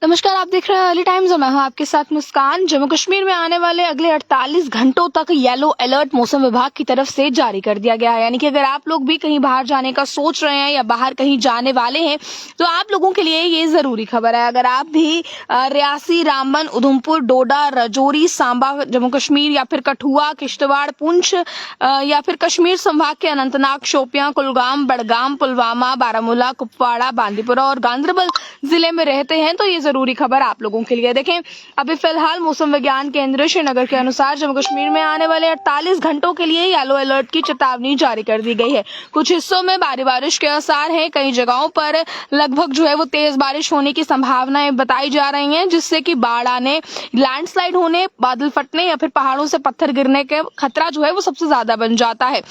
नमस्कार, आप देख रहे हैं अर्ली टाइम्स और मैं हूं आपके साथ मुस्कान। जम्मू कश्मीर में आने वाले अगले 48 घंटों तक येलो अलर्ट मौसम विभाग की तरफ से जारी कर दिया गया है। यानी कि अगर आप लोग भी कहीं बाहर जाने का सोच रहे हैं या बाहर कहीं जाने वाले हैं तो आप लोगों के लिए ये जरूरी खबर है। अगर आप भी रियासी, रामबन, उधमपुर, डोडा, राजौरी, सांबा, जम्मू कश्मीर या फिर कठुआ, किश्तवाड़, पुंछ या फिर कश्मीर संभाग के अनंतनाग, शोपियां, कुलगाम, बड़गाम, पुलवामा, बारामूला, कुपवाड़ा, बांदीपुरा और गांदरबल जिले में रहते हैं तो ये जरूरी खबर आप लोगों के लिए। देखें, अभी फिलहाल मौसम विज्ञान केंद्र श्रीनगर के अनुसार जम्मू कश्मीर में आने वाले 48 घंटों के लिए येलो अलर्ट की चेतावनी जारी कर दी गई है। कुछ हिस्सों में भारी बारिश के आसार हैं। कई जगहों पर लगभग वो तेज बारिश होने की संभावनाएं बताई जा रही हैं, जिससे कि बाढ़ आने, लैंडस्लाइड होने, बादल फटने या फिर पहाड़ों से पत्थर गिरने के खतरा वो सबसे ज्यादा बन जाता है।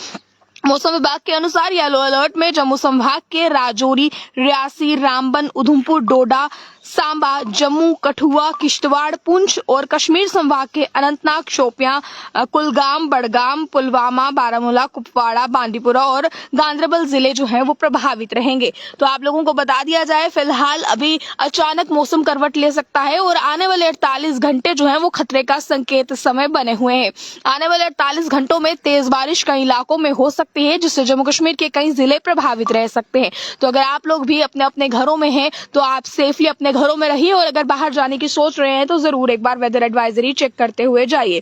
मौसम विभाग के अनुसार येलो अलर्ट में जम्मू संभाग के राजौरी, रियासी, रामबन, उधमपुर, डोडा, सांबा, जम्मू, कठुआ, किश्तवाड़, पुंछ और कश्मीर संभाग के अनंतनाग, शोपियां, कुलगाम, बड़गाम, पुलवामा, बारामूला, कुपवाड़ा, बांदीपुरा और गांदरबल जिले वो प्रभावित रहेंगे। तो आप लोगों को बता दिया जाए, फिलहाल अभी अचानक मौसम करवट ले सकता है और आने वाले 48 घंटे वो खतरे का संकेत समय बने हुए हैं। आने वाले 48 घंटों में तेज बारिश कई इलाकों में हो सकती है, जिससे जम्मू कश्मीर के कई जिले प्रभावित रह सकते हैं। तो अगर आप लोग भी अपने अपने घरों में हैं तो आप सेफली अपने घरों में रहिए और अगर बाहर जाने की सोच रहे हैं तो जरूर एक बार वेदर एडवाइजरी चेक करते हुए जाइए।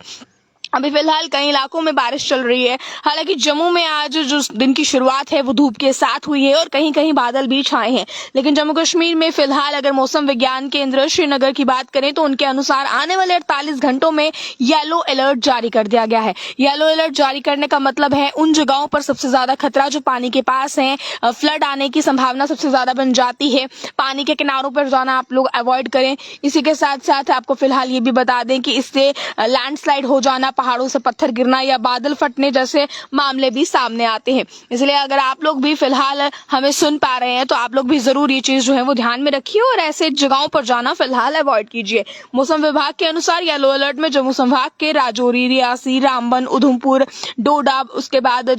अभी फिलहाल कई इलाकों में बारिश चल रही है। हालांकि जम्मू में आज जो दिन की शुरुआत है वो धूप के साथ हुई है और कहीं कहीं बादल भी छाए हैं। लेकिन जम्मू कश्मीर में फिलहाल अगर मौसम विज्ञान केंद्र श्रीनगर की बात करें तो उनके अनुसार आने वाले 48 घंटों में येलो अलर्ट जारी कर दिया गया है। येलो अलर्ट जारी करने का मतलब है उन जगहों पर सबसे ज्यादा खतरा जो पानी के पास है, फ्लड आने की संभावना सबसे ज्यादा बन जाती है। पानी के किनारों पर जाना आप लोग अवॉइड करें। इसी के साथ साथ आपको फिलहाल ये भी बता दें कि इससे लैंडस्लाइड हो जाना, पहाड़ों से पत्थर गिरना या बादल फटने जैसे मामले भी सामने आते हैं। इसलिए अगर आप लोग भी फिलहाल हमें सुन पा रहे हैं तो आप लोग भी जरूर ये चीज वो ध्यान में रखिए और ऐसे जगहों पर जाना फिलहाल अवॉइड कीजिए। मौसम विभाग के अनुसार येलो अलर्ट में जम्मू संभाग के राजौरी, रियासी, रामबन, उधमपुर, डोडा, उसके बाद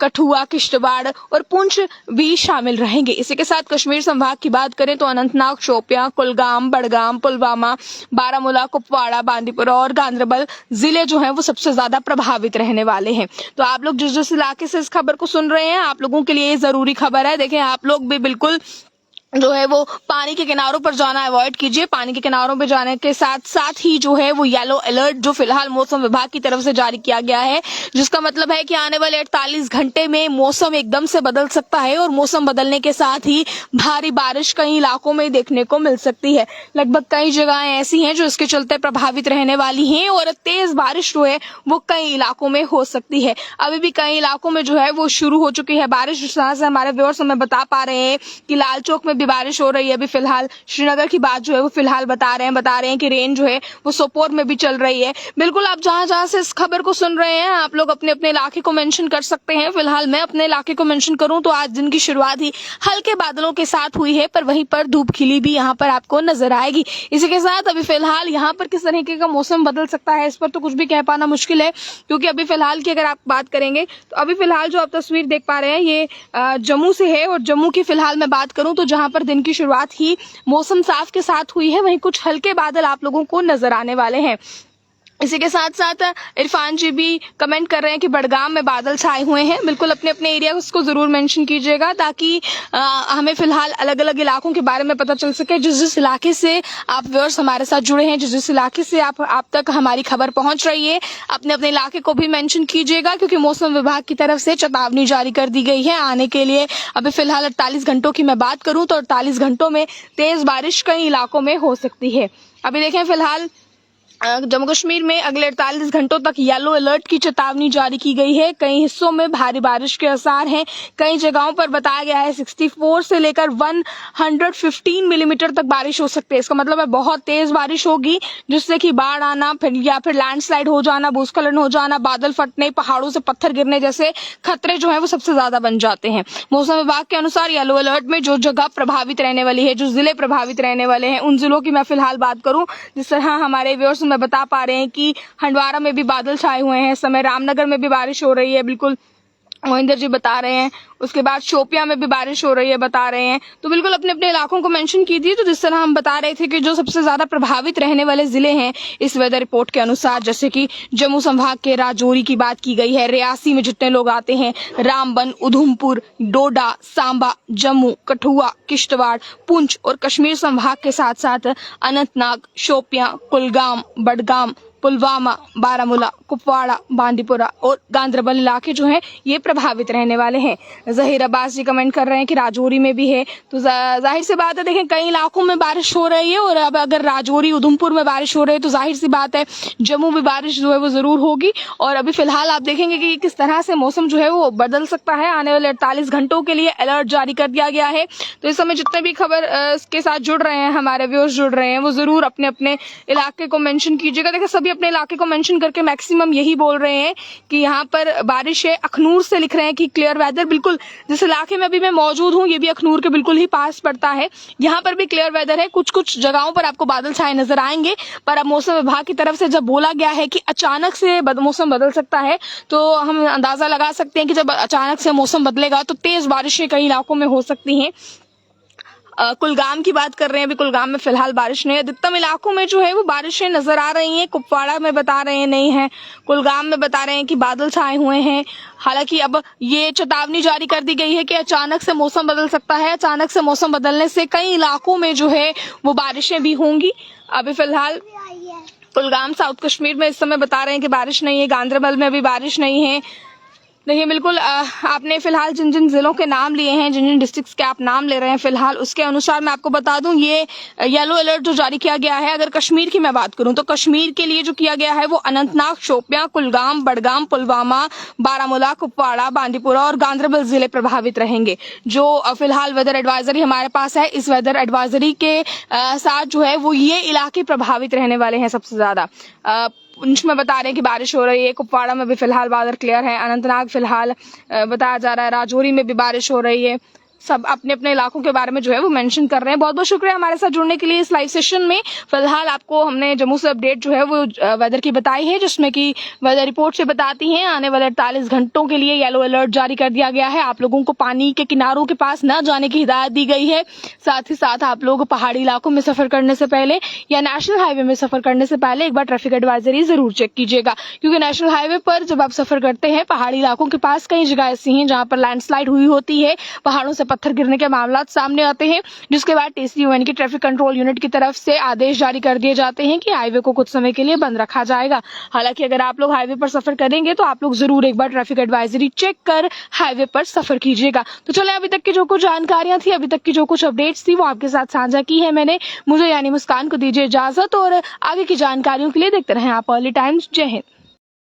कठुआ, किश्तवाड़ और पुंछ भी शामिल रहेंगे। इसी के साथ कश्मीर संभाग की बात करें तो अनंतनाग, शोपियां, कुलगाम, बड़गाम, पुलवामा, बारामूला, कुपवाड़ा, बांदीपुरा और गांदरबल जिले वो सबसे ज्यादा प्रभावित रहने वाले हैं। तो आप लोग जिस जिस इलाके से इस खबर को सुन रहे हैं, आप लोगों के लिए ये जरूरी खबर है। देखें, आप लोग भी बिल्कुल वो पानी के किनारों पर जाना अवॉइड कीजिए। पानी के किनारों पर जाने के साथ साथ ही वो येलो अलर्ट जो फिलहाल मौसम विभाग की तरफ से जारी किया गया है, जिसका मतलब है कि आने वाले 48 घंटे में मौसम एकदम से बदल सकता है और मौसम बदलने के साथ ही भारी बारिश कई इलाकों में देखने को मिल सकती है। लगभग कई जगहें ऐसी हैं जो इसके चलते प्रभावित रहने वाली हैं और तेज बारिश वो कई इलाकों में हो सकती है। अभी भी कई इलाकों में वो शुरू हो चुकी है बारिश। जिस तरह से हमारे व्यूअर्स हमें बता पा रहे हैं कि लाल चौक में भी बारिश हो रही है। अभी फिलहाल श्रीनगर की बात वो फिलहाल बता रहे हैं कि रेन वो सोपोर में भी चल रही है। बिल्कुल, आप जहां से इस खबर को सुन रहे हैं आप लोग अपने अपने इलाके को मेंशन कर सकते हैं। फिलहाल मैं अपने इलाके को मेंशन करूं तो आज दिन की शुरुआत ही हल्के बादलों के साथ हुई है, पर वहीं पर धूप खिली भी यहाँ पर आपको नजर आएगी। इसी के साथ अभी फिलहाल यहाँ पर किस तरीके का मौसम बदल सकता है इस पर तो कुछ भी कह पाना मुश्किल है, क्योंकि अभी फिलहाल की अगर आप बात करेंगे तो अभी फिलहाल जो आप तस्वीर देख पा रहे हैं ये जम्मू से है और जम्मू की फिलहाल मैं बात करूं तो जहां पर दिन की शुरुआत ही मौसम साफ के साथ हुई है, वहीं कुछ हल्के बादल आप लोगों को नजर आने वाले हैं। इसी के साथ साथ इरफान जी भी कमेंट कर रहे हैं कि बड़गाम में बादल छाए हुए हैं। बिल्कुल अपने अपने एरिया को जरूर मेंशन कीजिएगा ताकि हमें फिलहाल अलग अलग इलाकों के बारे में पता चल सके। जिस जिस इलाके से आप व्यूअर्स हमारे साथ जुड़े हैं, जिस जिस इलाके से आप तक हमारी खबर पहुंच रही है, अपने अपने इलाके को भी मेंशन कीजिएगा, क्योंकि मौसम विभाग की तरफ से चेतावनी जारी कर दी गई है आने के लिए। अभी फिलहाल 48 घंटों की मैं बात करूं तो 48 घंटों में तेज बारिश कई इलाकों में हो सकती है। अभी देखें, फिलहाल जम्मू कश्मीर में अगले 48 घंटों तक येलो अलर्ट की चेतावनी जारी की गई है। कई हिस्सों में भारी बारिश के आसार हैं। कई जगहों पर बताया गया है 64 से लेकर 115 मिलीमीटर तक बारिश हो सकती है। इसका मतलब है बहुत तेज बारिश होगी, जिससे कि बाढ़ आना या फिर लैंडस्लाइड हो जाना, भूस्खलन हो जाना, बादल फटने, पहाड़ों से पत्थर गिरने जैसे खतरे वो सबसे ज्यादा बन जाते हैं। मौसम विभाग के अनुसार येलो अलर्ट में जो जगह प्रभावित रहने वाली है, जो जिले प्रभावित रहने वाले हैं, उन जिलों की मैं फिलहाल बात करूं, जिस तरह हमारे व्यूअर्स में बता पा रहे हैं कि हंडवारा में भी बादल छाए हुए हैं। इस समय रामनगर में भी बारिश हो रही है। बिल्कुल मोहिंदर जी बता रहे हैं। उसके बाद शोपियां में भी बारिश हो रही है बता रहे हैं। तो बिल्कुल अपने अपने इलाकों को मेंशन कीजिए। तो जिस तरह हम बता रहे थे कि जो सबसे ज्यादा प्रभावित रहने वाले जिले हैं इस वेदर रिपोर्ट के अनुसार, जैसे कि जम्मू संभाग के राजौरी की बात की गई है, रियासी में जितने लोग आते हैं, रामबन, उधमपुर, डोडा, सांबा, जम्मू, कठुआ, किश्तवाड़, पुंछ और कश्मीर संभाग के साथ साथ अनंतनाग, शोपियां, कुलगाम, बडगाम, पुलवामा, बारामूला, कुपवाड़ा, बांदीपुरा और गांदरबल इलाके जो हैं ये प्रभावित रहने वाले हैं। जहीर अब्बास जी कमेंट कर रहे हैं कि राजौरी में भी है। तो जाहिर सी बात है, देखें कई इलाकों में बारिश हो रही है और अब अगर राजौरी, उधमपुर में बारिश हो रही है तो जाहिर सी बात है जम्मू में बारिश जो है वो जरूर होगी। और अभी फिलहाल आप देखेंगे कि किस तरह से मौसम जो है वो बदल सकता है। आने वाले 48 घंटों के लिए अलर्ट जारी कर दिया गया है। तो इस समय जितने भी खबर के साथ जुड़ रहे हैं, हमारे व्यूअर्स जुड़ रहे हैं, वो जरूर अपने अपने इलाके को मेंशन कीजिएगा। देखिए सभी अपने इलाके को मेंशन करके मैक्सिमम यही बोल रहे हैं कि यहाँ पर बारिश है। अखनूर से लिख रहे हैं कि क्लियर वेदर। बिल्कुल जिस इलाके में अभी मैं मौजूद हूँ ये भी अखनूर के बिल्कुल ही पास पड़ता है। यहाँ पर भी क्लियर वेदर है। कुछ कुछ जगहों पर आपको बादल छाए नजर आएंगे, पर अब मौसम विभाग की तरफ से जब बोला गया है कि अचानक से मौसम बदल सकता है तो हम अंदाजा लगा सकते हैं कि जब अचानक से मौसम बदलेगा तो तेज बारिशें कई इलाकों में हो सकती हैं। कुलगाम की बात कर रहे हैं, अभी कुलगाम में फिलहाल बारिश नहीं है। अधिकतम इलाकों में जो है वो बारिशें नजर आ रही हैं। कुपवाड़ा में बता रहे हैं नहीं है, कुलगाम में बता रहे हैं कि बादल छाए हुए हैं। हालांकि अब ये चेतावनी जारी कर दी गई है कि अचानक से मौसम बदल सकता है। अचानक से मौसम बदलने से कई इलाकों में जो है वो बारिशें भी होंगी। अभी फिलहाल कुलगाम, साउथ कश्मीर में इस समय बता रहे हैं कि बारिश नहीं है। गांदरबल में अभी बारिश नहीं है। देखिए बिल्कुल आपने फिलहाल जिन जिन जिलों के नाम लिए हैं, जिन जिन डिस्ट्रिक्ट्स के आप नाम ले रहे हैं फिलहाल, उसके अनुसार मैं आपको बता दूं ये येलो अलर्ट जो जारी किया गया है। अगर कश्मीर की मैं बात करूं तो कश्मीर के लिए जो किया गया है वो अनंतनाग, शोपियां, कुलगाम, बडगाम, पुलवामा, बारामूला, कुपवाड़ा, बांदीपुरा और गांदरबल जिले प्रभावित रहेंगे। जो फिलहाल वेदर एडवाइजरी हमारे पास है, इस वेदर एडवाइजरी के साथ जो है वो ये इलाके प्रभावित रहने वाले हैं सबसे ज्यादा। पुंछ में बता रहे हैं कि बारिश हो रही है। कुपवाड़ा में भी फिलहाल बादल क्लियर है। अनंतनाग फिलहाल बताया जा रहा है। राजौरी में भी बारिश हो रही है। सब अपने अपने इलाकों के बारे में जो है वो मेंशन कर रहे हैं। बहुत बहुत शुक्रिया हमारे साथ जुड़ने के लिए इस लाइव सेशन में। फिलहाल आपको हमने जम्मू से अपडेट जो है वो वेदर की बताई है, जिसमें कि वेदर रिपोर्ट से बताती हैं आने वाले 48 घंटों के लिए येलो अलर्ट जारी कर दिया गया है। आप लोगों को पानी के किनारों के पास न जाने की हिदायत दी गई है। साथ ही साथ आप लोग पहाड़ी इलाकों में सफर करने से पहले या नेशनल हाईवे में सफर करने से पहले एक बार ट्रैफिक एडवाइजरी जरूर चेक कीजिएगा, क्योंकि नेशनल हाईवे पर जब आप सफर करते हैं पहाड़ी इलाकों के पास कई जगह ऐसी हैं जहां पर लैंडस्लाइड हुई होती है, पहाड़ों से पत्थर गिरने के मामला सामने आते हैं, जिसके बाद TCU यानी कि ट्रैफिक कंट्रोल यूनिट की तरफ से आदेश जारी कर दिए जाते हैं कि हाईवे को कुछ समय के लिए बंद रखा जाएगा। हालांकि अगर आप लोग हाईवे पर सफर करेंगे तो आप लोग जरूर एक बार ट्रैफिक एडवाइजरी चेक कर हाईवे पर सफर कीजिएगा। तो चले अभी तक की जो कुछ जानकारियां थी, अभी तक की जो कुछ अपडेट्स थी वो आपके साथ साझा की है मैंने। मुझे यानी मुस्कान को दीजिए इजाजत और आगे की जानकारियों के लिए देखते रहें आप अर्ली टाइम्स। जय हिंद।